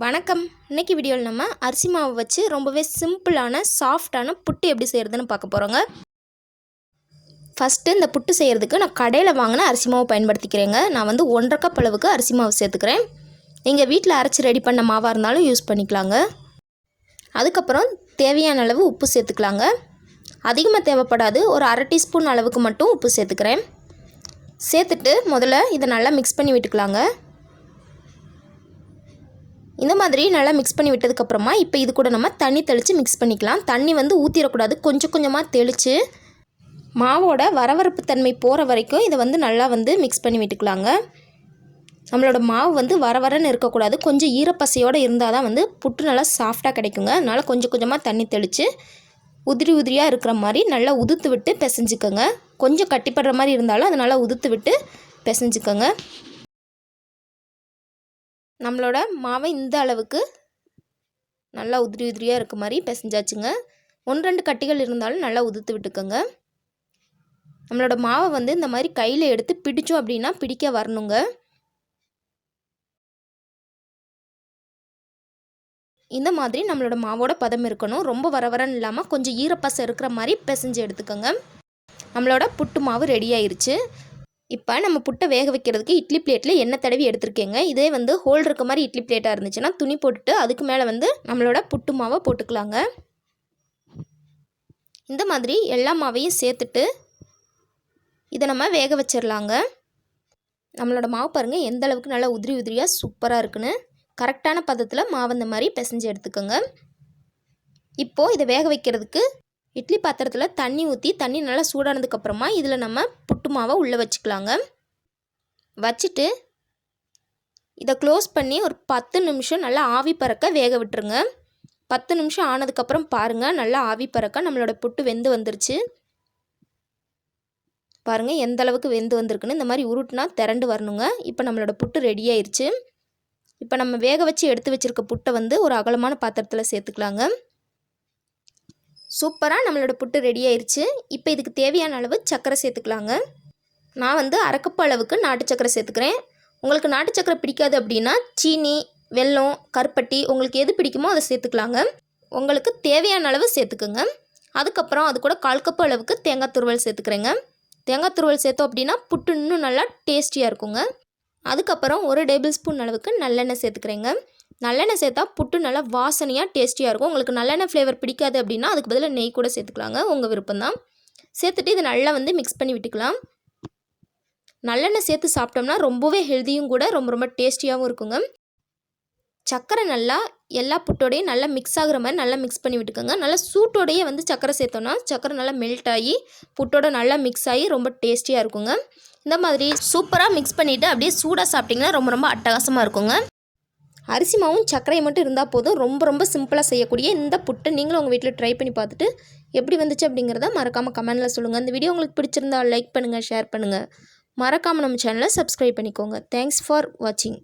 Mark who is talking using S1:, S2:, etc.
S1: வணக்கம். இன்னைக்கு வீடியோவில் நம்ம அரிசி மாவு வச்சு ரொம்பவே சிம்பிளான சாஃப்டான புட்டு எப்படி செய்கிறதுன்னு பார்க்க போகிறோங்க. ஃபஸ்ட்டு இந்த புட்டு செய்கிறதுக்கு நான் கடையில் வாங்கின அரிசி மாவு பயன்படுத்திக்கிறேங்க. நான் வந்து 1.5 கப் அளவுக்கு அரிசி மாவு சேர்த்துக்கிறேன். நீங்கள் வீட்டில் அரைச்சி ரெடி பண்ண மாவாக இருந்தாலும் யூஸ் பண்ணிக்கலாங்க. அதுக்கப்புறம் தேவையான அளவு உப்பு சேர்த்துக்கலாங்க. அதிகமாக தேவைப்படாது, ஒரு 1/2 டீஸ்பூன் அளவுக்கு மட்டும் உப்பு சேர்த்துக்கிறேன். சேர்த்துட்டு முதல்ல இதை நல்லா மிக்ஸ் பண்ணி விட்டுக்கலாங்க. இந்த மாதிரி நல்லா மிக்ஸ் பண்ணி விட்டதுக்கப்புறமா இப்போ இது கூட நம்ம தண்ணி தெளித்து மிக்ஸ் பண்ணிக்கலாம். தண்ணி வந்து ஊற்றிடக்கூடாது, கொஞ்சம் கொஞ்சமாக தெளித்து மாவோட வரவரப்பு தன்மை போகிற வரைக்கும் இதை வந்து நல்லா மிக்ஸ் பண்ணி விட்டுக்கலாங்க. நம்மளோட மாவு வந்து வரன்னு இருக்கக்கூடாது, கொஞ்சம் ஈரப்பசையோடு இருந்தால் தான் புட்டு நல்லா சாஃப்டாக கிடைக்குங்க. அதனால் கொஞ்சம் கொஞ்சமாக தண்ணி தெளித்து உதிரி உதிரியாக இருக்கிற மாதிரி நல்லா உதுத்து விட்டு பிசைஞ்சிக்கோங்க. கொஞ்சம் கட்டிப்படுற மாதிரி இருந்தாலும் அதை நல்லா உதுத்து விட்டு பிசைஞ்சிக்கோங்க. நம்மளோட மாவை இந்த அளவுக்கு நல்லா உதிரி உதிரியாக இருக்க மாதிரி பிசைஞ்சாச்சுங்க. 1-2 கட்டிகள் இருந்தாலும் நல்லா உதுத்து விட்டுக்கோங்க. நம்மளோட மாவை இந்த மாதிரி கையில் எடுத்து பிடிச்சோம் அப்படின்னா பிடிக்க வரணுங்க. இந்த மாதிரி நம்மளோட மாவோட பதம் இருக்கணும். ரொம்ப வரன்னு இல்லாமல் கொஞ்சம் ஈரப்பசை இருக்கிற மாதிரி பிசைஞ்சு எடுத்துக்கோங்க. நம்மளோட புட்டு மாவு ரெடி ஆயிடுச்சு. இப்போ நம்ம புட்டை வேக வைக்கிறதுக்கு இட்லி பிளேட்டில் எண்ணெய் தடவி எடுத்துருக்கேங்க. இதே ஹோல் இருக்க மாதிரி இட்லி பிளேட்டாக இருந்துச்சுன்னா துணி போட்டுட்டு அதுக்கு மேலே நம்மளோட புட்டு மாவை போட்டுக்கலாங்க. இந்த மாதிரி எல்லா மாவையும் சேர்த்துட்டு இதை நம்ம வேக வச்சிடலாங்க. நம்மளோட மாவு பாருங்கள் எந்த அளவுக்கு நல்லா உதிரி உதிரியாக சூப்பராக இருக்குன்னு. கரெக்டான பதத்தில் மாவு இந்த மாதிரி பிசைஞ்சு எடுத்துக்கோங்க. இப்போது இதை வேக வைக்கிறதுக்கு இட்லி பாத்திரத்தில் தண்ணி ஊற்றி தண்ணி நல்லா சூடானதுக்கப்புறமா இதில் நம்ம புட்டு மாவை உள்ளே வச்சுக்கலாங்க. வச்சுட்டு இதை க்ளோஸ் பண்ணி ஒரு 10 நிமிஷம் நல்லா ஆவி பறக்க வேக விட்டுருங்க. 10 நிமிஷம் ஆனதுக்கப்புறம் பாருங்கள், நல்லா ஆவி பறக்க நம்மளோட புட்டு வெந்து வந்துருச்சு. பாருங்கள் எந்த அளவுக்கு வெந்து வந்திருக்குன்னு. இந்த மாதிரி உருட்டுனா திரண்டு வரணுங்க. இப்போ நம்மளோட புட்டு ரெடி ஆயிடுச்சு. இப்போ நம்ம வேக வச்சு எடுத்து வச்சுருக்க புட்டை ஒரு அகலமான பாத்திரத்தில் சேர்த்துக்கலாங்க. சூப்பராக நம்மளோட புட்டு ரெடி ஆயிடுச்சு. இப்போ இதுக்கு தேவையான அளவு சர்க்கரை சேர்த்துக்கலாங்க. நான் 1/2 கப் அளவுக்கு நாட்டு சர்க்கரை சேர்த்துக்கிறேன். உங்களுக்கு நாட்டு சர்க்கரை பிடிக்காது அப்படின்னா சீனி, வெல்லம், கருப்பட்டி உங்களுக்கு எது பிடிக்குமோ அதை சேர்த்துக்கலாங்க. உங்களுக்கு தேவையான அளவு சேர்த்துக்குங்க. அதுக்கப்புறம் அது கூட 1/4 கப் அளவுக்கு தேங்காய் துருவல் சேர்த்துக்கிறேங்க. தேங்காய் துருவல் சேர்த்தோம் அப்படின்னா புட்டு இன்னும் நல்லா டேஸ்டியாக இருக்குங்க. அதுக்கப்புறம் 1 டேபிள் ஸ்பூன் அளவுக்கு நல்லெண்ணெய் சேர்த்துக்கிறேங்க. நல்லெண்ணெய் சேர்த்தா புட்டு நல்லா வாசனையாக டேஸ்டியாக இருக்கும். உங்களுக்கு நல்லெண்ணெய் ஃப்ளேவர் பிடிக்காது அப்படின்னா அதுக்கு பதிலாக நெய் கூட சேர்த்துக்கலாங்க, உங்கள் விருப்பம்தான். சேர்த்துட்டு இதை நல்லா மிக்ஸ் பண்ணி விட்டுக்கலாம். நல்லெண்ணெய் சேர்த்து சாப்பிட்டோம்னா ரொம்பவே ஹெல்த்தியும் கூட, ரொம்ப ரொம்ப டேஸ்டியாகவும் இருக்குங்க. சர்க்கரை நல்லா எல்லா புட்டோடையும் நல்லா மிக்ஸ் ஆகுற மாதிரி நல்லா மிக்ஸ் பண்ணி விட்டுக்கோங்க. நல்லா சூட்டோடையே சர்க்கரை சேர்த்தோன்னா சர்க்கரை நல்லா மெல்ட் ஆகி புட்டோட நல்லா மிக்ஸ் ஆகி ரொம்ப டேஸ்டியாக இருக்குங்க. இந்த மாதிரி சூப்பராக மிக்ஸ் பண்ணிவிட்டு அப்படியே சூடாக சாப்பிட்டிங்கன்னா ரொம்ப ரொம்ப அட்டகாசமாக இருக்குங்க. அரிசி மாவும் சர்க்கரையை மட்டும் இருந்தால் போதும். ரொம்ப ரொம்ப சிம்பிளாக செய்யக்கூடிய இந்த புட்டை நீங்களும் உங்கள் வீட்டில் ட்ரை பண்ணி பார்த்துட்டு எப்படி வந்துச்சு அப்படிங்கிறத மறக்காமல் கமெண்டில் சொல்லுங்கள். இந்த வீடியோ உங்களுக்கு பிடிச்சிருந்தா லைக் பண்ணுங்கள், ஷேர் பண்ணுங்கள். மறக்காமல் நம்ம சேனலை சப்ஸ்கிரைப் பண்ணிக்கோங்க. தேங்க்ஸ் ஃபார் வாட்சிங்.